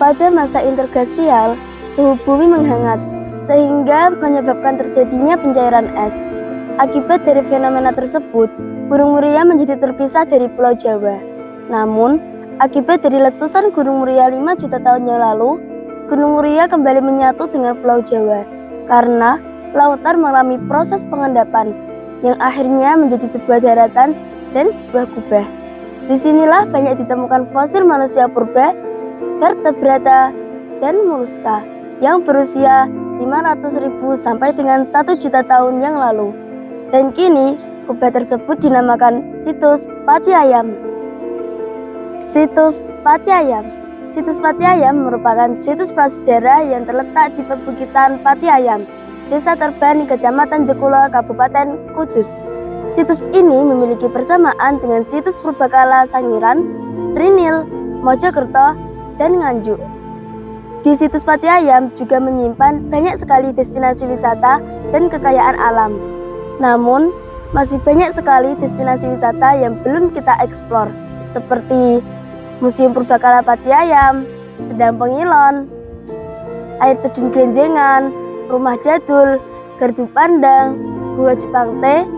Pada masa interglaksial, suhu bumi menghangat, sehingga menyebabkan terjadinya pencairan es. Akibat dari fenomena tersebut, Gunung Muria menjadi terpisah dari Pulau Jawa. Namun, akibat dari letusan Gunung Muria 5 juta tahun yang lalu, Gunung Muria kembali menyatu dengan Pulau Jawa, karena lautan mengalami proses pengendapan, yang akhirnya menjadi sebuah daratan dan sebuah kubah. Disinilah banyak ditemukan fosil manusia purba, vertebrata, dan moluska yang berusia 500.000 sampai dengan 1 juta tahun yang lalu. Dan kini, kubah tersebut dinamakan Situs Pati Ayam. Situs Pati Ayam. Situs Pati Ayam merupakan situs prasejarah yang terletak di perbukitan Pati Ayam, Desa Terban, Kecamatan Jekulo, Kabupaten Kudus. Situs ini memiliki persamaan dengan situs purbakala Sangiran, Trinil, Mojokerto, dan Nganjuk. Di situs Pati Ayam juga menyimpan banyak sekali destinasi wisata dan kekayaan alam. Namun, masih banyak sekali destinasi wisata yang belum kita eksplor, seperti Museum Purbakala Pati Ayam, Sendang Pengilon, Air Terjun Grenjengan, Rumah Jadul, Gardu Pandang, Gua Jepang Teh,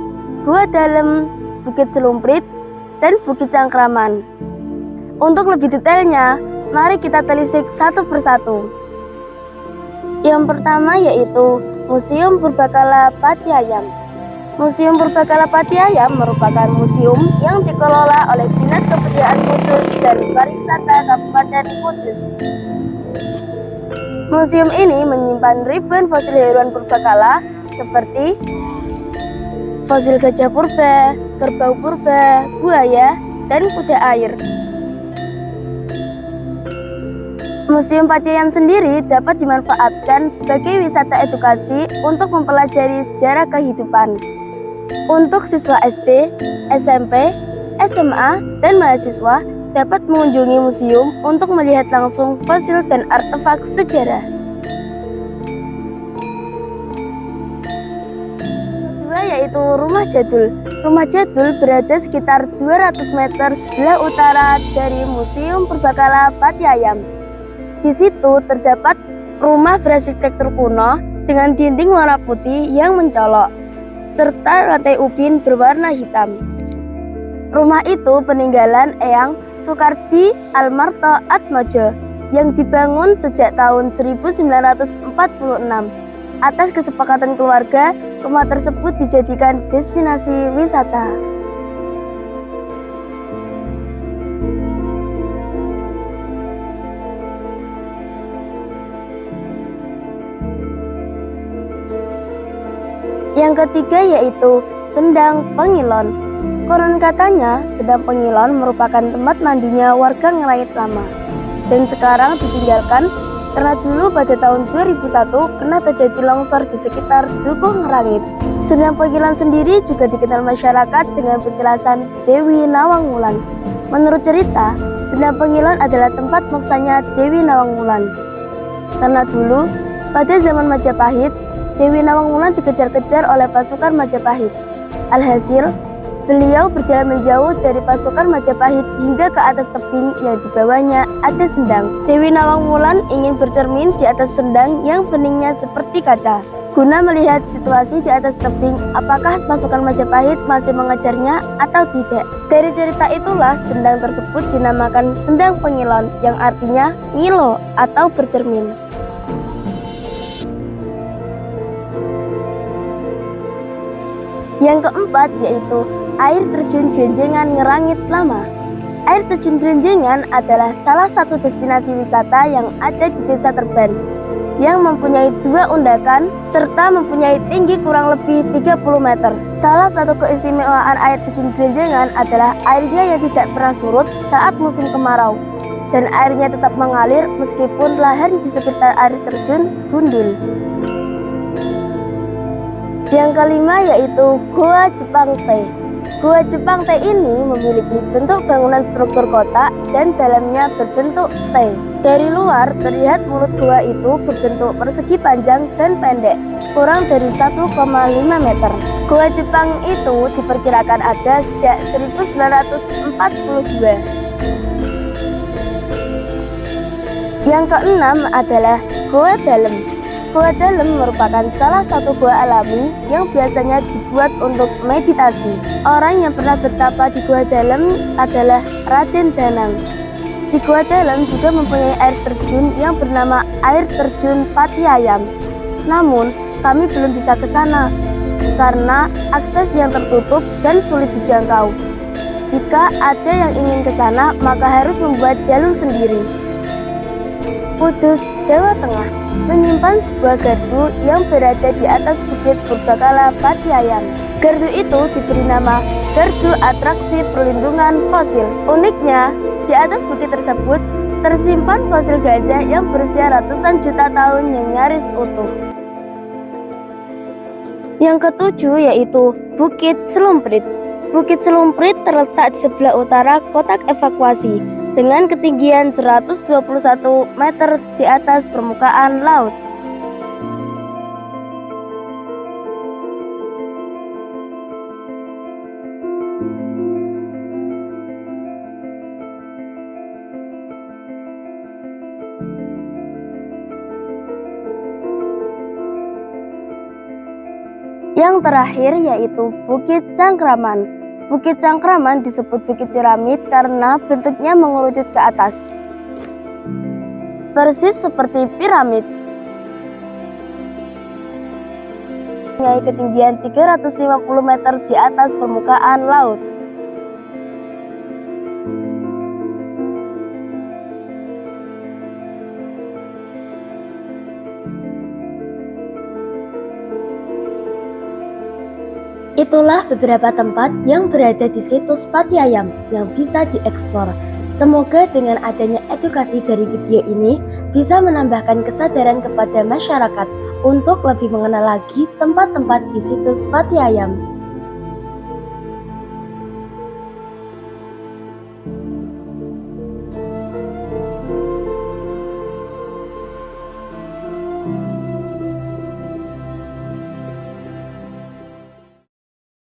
Gua Dalem, Bukit Selumprit, dan Bukit Cangkraman. Untuk lebih detailnya, mari kita telisik satu persatu. Yang pertama yaitu Museum Purbakala Pati Ayam. Museum Purbakala Pati Ayam merupakan museum yang dikelola oleh Dinas Kebudayaan Kudus dan Pariwisata Kabupaten Kudus. Museum ini menyimpan ribuan fosil hewan purbakala seperti fosil gajah purba, kerbau purba, buaya, dan kuda air. Museum Pati Ayam sendiri dapat dimanfaatkan sebagai wisata edukasi untuk mempelajari sejarah kehidupan. Untuk siswa SD, SMP, SMA, dan mahasiswa dapat mengunjungi museum untuk melihat langsung fosil dan artefak sejarah. Kedua yaitu Rumah Jadul. Rumah Jadul berada sekitar 200 meter sebelah utara dari Museum Purbakala Pati Ayam. Di situ terdapat rumah berarsitektur kuno dengan dinding warna putih yang mencolok, serta lantai ubin berwarna hitam. Rumah itu peninggalan Eyang Soekardi Almarto Atmojo yang dibangun sejak tahun 1946. Atas kesepakatan keluarga, rumah tersebut dijadikan destinasi wisata. Yang ketiga yaitu Sendang Pengilon. Konon katanya Sendang Pengilon merupakan tempat mandinya warga Ngerangit lama dan sekarang ditinggalkan karena dulu pada tahun 2001 pernah terjadi longsor di sekitar Dukuh Ngerangit. Sendang Pengilon sendiri juga dikenal masyarakat dengan petilasan Dewi Nawang Wulan. Menurut cerita, Sendang Pengilon adalah tempat moksanya Dewi Nawang Wulan. Karena dulu pada zaman Majapahit, Dewi Nawang Wulan dikejar-kejar oleh pasukan Majapahit. Alhasil, beliau berjalan menjauh dari pasukan Majapahit hingga ke atas tebing yang di bawahnya ada sendang. Dewi Nawang Wulan ingin bercermin di atas sendang yang beningnya seperti kaca. Guna melihat situasi di atas tebing, apakah pasukan Majapahit masih mengejarnya atau tidak. Dari cerita itulah sendang tersebut dinamakan Sendang Pengilon, yang artinya ngilo atau bercermin. Yang keempat yaitu Air Terjun Grenjengan Ngerangit Lama. Air Terjun Grenjengan adalah salah satu destinasi wisata yang ada di Desa Terban, yang mempunyai 2 undakan serta mempunyai tinggi kurang lebih 30 meter. Salah satu keistimewaan Air Terjun Grenjengan adalah airnya yang tidak pernah surut saat musim kemarau, dan airnya tetap mengalir meskipun lahan di sekitar air terjun gundul. Yang kelima yaitu Gua Jepang Teh. Gua Jepang T ini memiliki bentuk bangunan struktur kotak dan dalamnya berbentuk T. Dari luar terlihat mulut gua itu berbentuk persegi panjang dan pendek, kurang dari 1,5 meter. Gua Jepang itu diperkirakan ada sejak 1942. Yang keenam adalah Gua Dalam. Gua Dalam merupakan salah satu gua alami yang biasanya dibuat untuk meditasi. Orang yang pernah bertapa di Gua Dalam adalah Raden Danang. Di Gua Dalam juga mempunyai air terjun yang bernama Air Terjun Pati Ayam. Namun, kami belum bisa ke sana karena akses yang tertutup dan sulit dijangkau. Jika ada yang ingin ke sana, maka harus membuat jalur sendiri. Kudus, Jawa Tengah menyimpan sebuah gardu yang berada di atas Bukit Purbakala Pati Ayam. Gardu itu diberi nama Gardu Atraksi Perlindungan Fosil. Uniknya, di atas bukit tersebut tersimpan fosil gajah yang berusia ratusan juta tahun yang nyaris utuh. Yang ketujuh yaitu Bukit Selumprit. Bukit Selumprit terletak di sebelah utara kotak evakuasi dengan ketinggian 121 meter di atas permukaan laut. Yang terakhir yaitu Bukit Cangkraman. Bukit Cangkraman disebut Bukit Piramid karena bentuknya mengerucut ke atas, persis seperti piramid. Mempunyai ketinggian 350 meter di atas permukaan laut. Itulah beberapa tempat yang berada di situs Pati Ayam yang bisa dieksplor. Semoga dengan adanya edukasi dari video ini bisa menambahkan kesadaran kepada masyarakat untuk lebih mengenal lagi tempat-tempat di situs Pati Ayam.